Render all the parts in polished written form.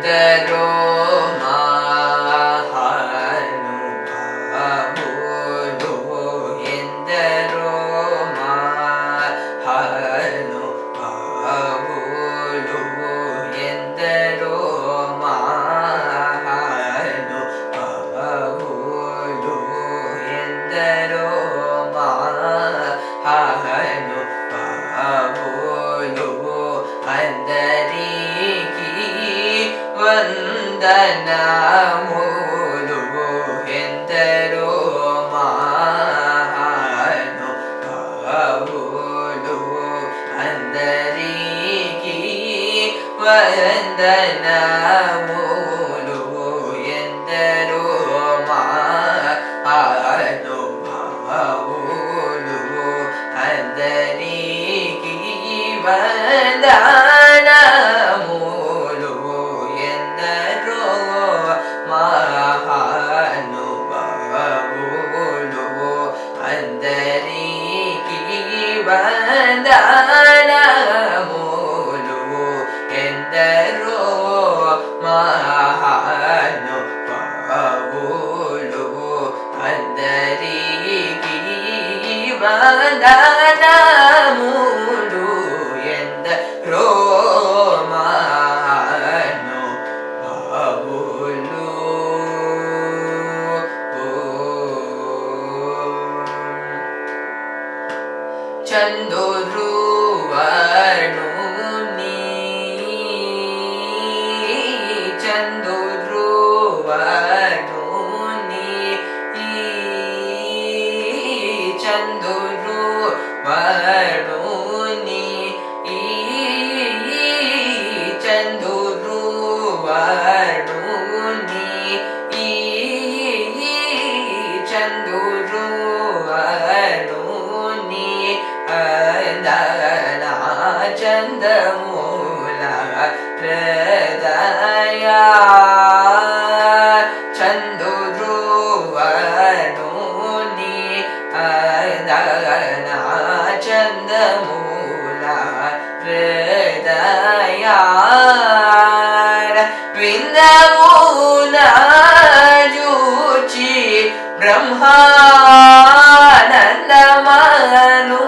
ఎందరో మహానుభావులు ఎందరో మహానుభావులు ఎందరో మహానుభావులు ఎందరో మహానుభావులు అందరికీ వందనములు ఎందరో మహానుభావులు అందరికీ వందనములు ఎందరో మహానుభావులు అందరికీ వందనములు ఎందరో మహానుభావులు అందరికీ వందనములు ఎందరో మహానుభావులు అందరికీ వందనములు ఎందరో మహానుభావులు చంద్రువర్ణుని చంద్రువర్ణుని చంద్రువర్ణుని చంద్రువర్ణుని చంద్రువర్ణుని అందనా చందమూల హృదయ చంద్రువర్ణుని అందనా చందమూల హృదయ విందమున జూచి బ్రహ్మానందమను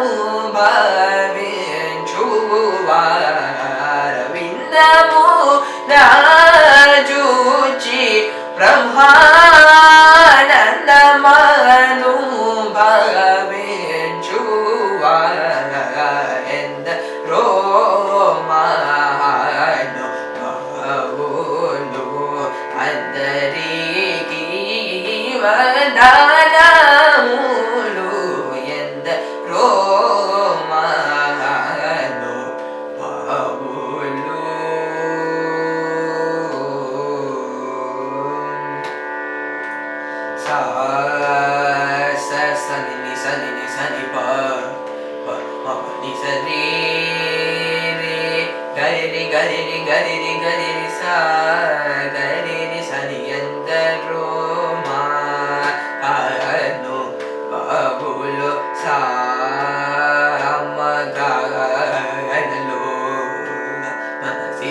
భవించువార విందమున జూచి బ్రహ్మానందమను భవించువార ఎందరో మహానుభావులు అందరికీ వందనములు ఎందరో మహానుభావులు సని సని సని ప ని సరి రే గరి గరి గరి గరి సా గరి సని ఎందరో మహానుభావులు సామగానలో మనసి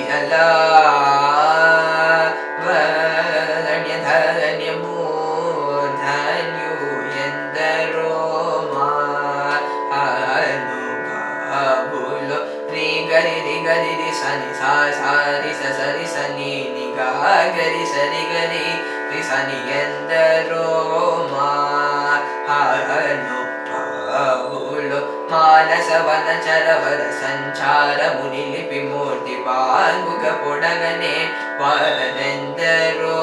ధన్యము ధన్యు ఎందరో మహానుభావులు రి గరి సని సా సారి సరి సని నిగా గరి సరి గరి రి సని ఎందరో మహానుభావులు మానస వనచరవర సంచారముని లిపి మూర్తి పాంగుగ పొడగనే వరదెందరో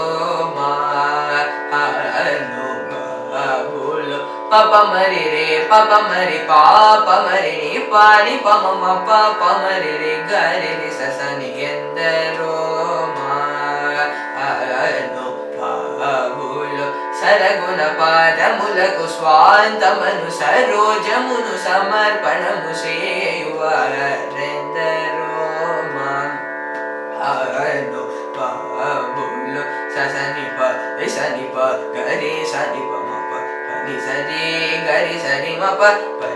మహానుభావులు పప మరి రే పప మరి పాప మరి ని పాని పమ పప మరి రే గరి ని ససని ఎందరో మహానుభావులు సరగుణ పాదములకు స్వాంతమను సరోజమును సమర్పణము చేయువారెందరో మహానుభావులు ససని ప గరి సని ప మ ప ని సరి గరి సరి మ ప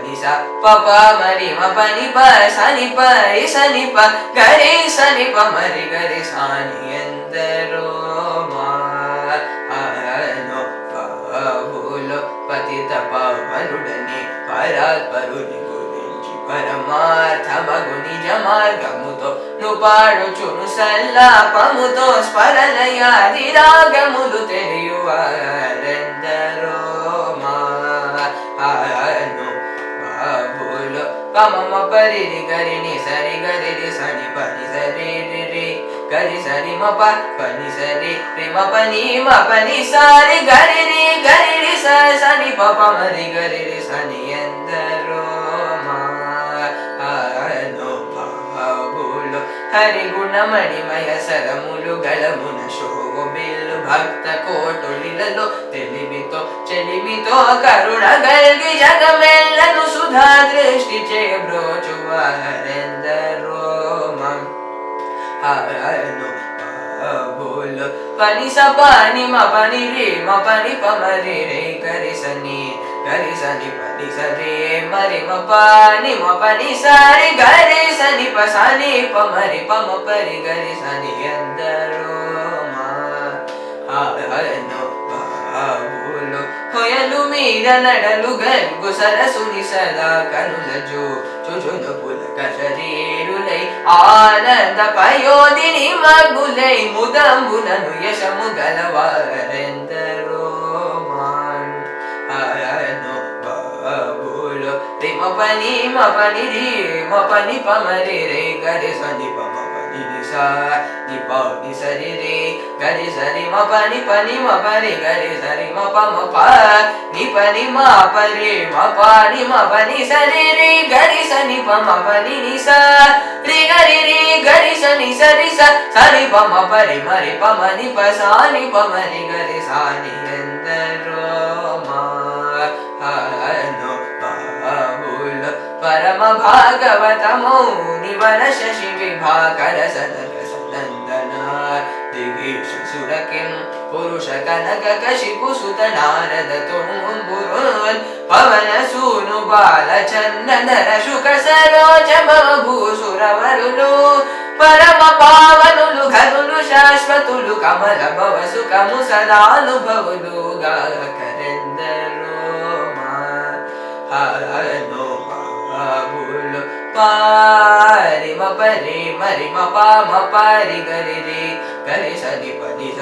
ని ni sa pa pa ma ri ma pa ni pa sa ni pa ri sa ni pa ga ri sa ni pa ma ri ga ri sa ni endaro మానో పావులో పతిత పావనుడని పరాత్పరుని గురించి పరమార్థమగు నిజ మార్గముతో నుపాడుచును సల్లాపముతో స్మరణయాది రాగములు తెలియువారెందరో మానో పావులో పమమ పరిరి గరిని సరి గరిరి సని పని సరి రి గరి సరి మ పని సరి రి మ పని సారి గరి రి సని ప మరి గరి రి సని ఎందరో మానో భావులు హరి గుణమణిమయ సరములు గళమున శోభిల్లు భక్త కోటులిలలో తెలివితో చెలిమితో కరుణ గల్గి జగమెల్లను సుధా దృష్టి చే బ్రోచువారెందరో మానో భావులు పని స పని మ పని రే మ పని ప మరి రే గరి సని పని సరి మరి మ పని సారి గరి సని ప సని ప మరి ప మ పరి గరి సని ఎందరో మానో భావులు హొయలు మీద నడలు గల్గు సరసుని సదా కనుల చుచును పులక శరీరులై ఆనంద పయోధిని మగ్గులై ముదంబునను యశము గలవారెందరో మానో భావులు రి మ పని రి మ పని ప మరి రే గరి సని ప మ పని ని సా ని ప ని సరి రే గరి సరి మ పని మ పరి గరి సరి మ ప ని పని మ పరి మ పని సరి రే గరి సని ప మ పని ని సా రి గరి సని సరి సరి ప మ పరి మరి ప మ ని ప సా ని ప మరి గరి సా ని ఎందరో మానో భావులు పరమ భాగవతమౌ నివర శశి విభాకర సనక సనందన దిగేశ సురకిం పురుష కనక కశిపు సుత నారద తుంబురున్ పవన సూను బాల చందనర శుక సరోజ భూసురవరులు పరమ పావనులు ఘనులు శాశ్వతులు కమల భవ సుఖము సదానుభవులు గాకరెందరో మానో భావులు పారి మ పరి మరి మ పరి గరి రే గరి సని పని స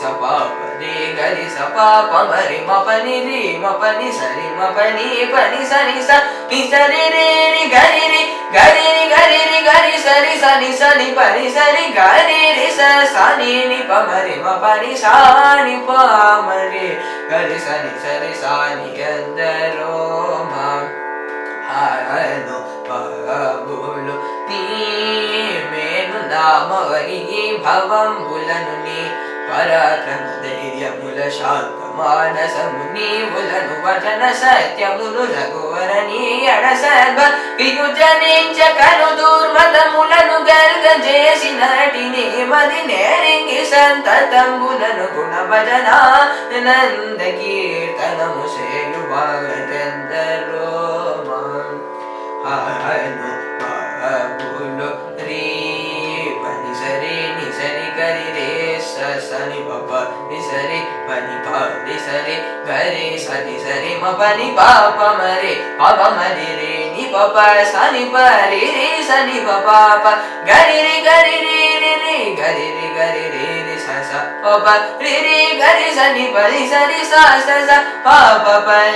పరి గరి స ప మరి మ పని రి మ పని సరి మ పని సని స ని సరి రే రి గరి సరి సని పని సరి గరి రి స సని ని ప మరి మ పని సా ని ప మరి గరి సని సరి సాని ఎందరో మానో భావులు నీ మేను నామవరి భవంబులను నీ పరాక్రమ ధైర్యముల శాంత మానసము నీవులను వచన సత్యములు రఘువర నీ అడసర్వ వియుజనించ కను దుర్మతములను గల్గజేసినటి నీ మది నేరింగి సంతతంబులను గుణ భజన నంద కీర్తనము సేయువారెందరో మానో భావులు రీ పని సరి ని సరి గరి రే సని ప ని సరి పని ప ని సరి గరి సరి మ పని ప మరి ప మరి రే ని ప సని ప రి సని ప గరి రి గరి రి స ప రి గరి సని ప రి సరి స ప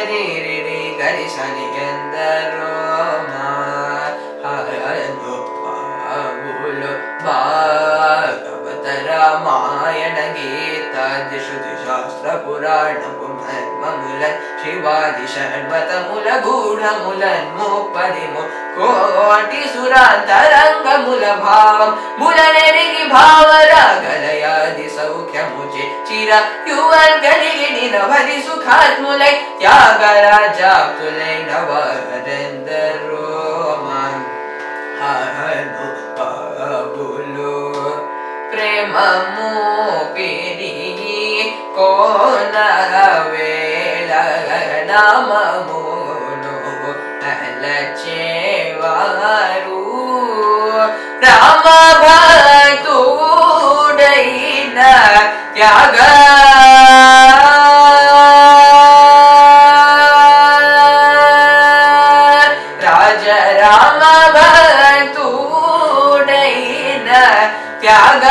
రి గరి సని ఎందరో మానో భావులు భాగవత రామాయణ గీతా దిశుతి శాస్త్ర పురాణపు మర్మములన్ శివాది షణ్మతముల గూఢములన్ ముప్పదిము కోటి సురాంతరంగముల భావం ములనెరిగి భావరాగలయాది సౌఖ్యముచే చిర యువన్ కలిగి నిరవధి సుఖాత్ములై త్యాగరాజాప్తులై నవరెందరో మానో భావులు ప్రేమ మోపిరి కోన వేళ నామమును त्याग राज राम भक्तुडैन त्याग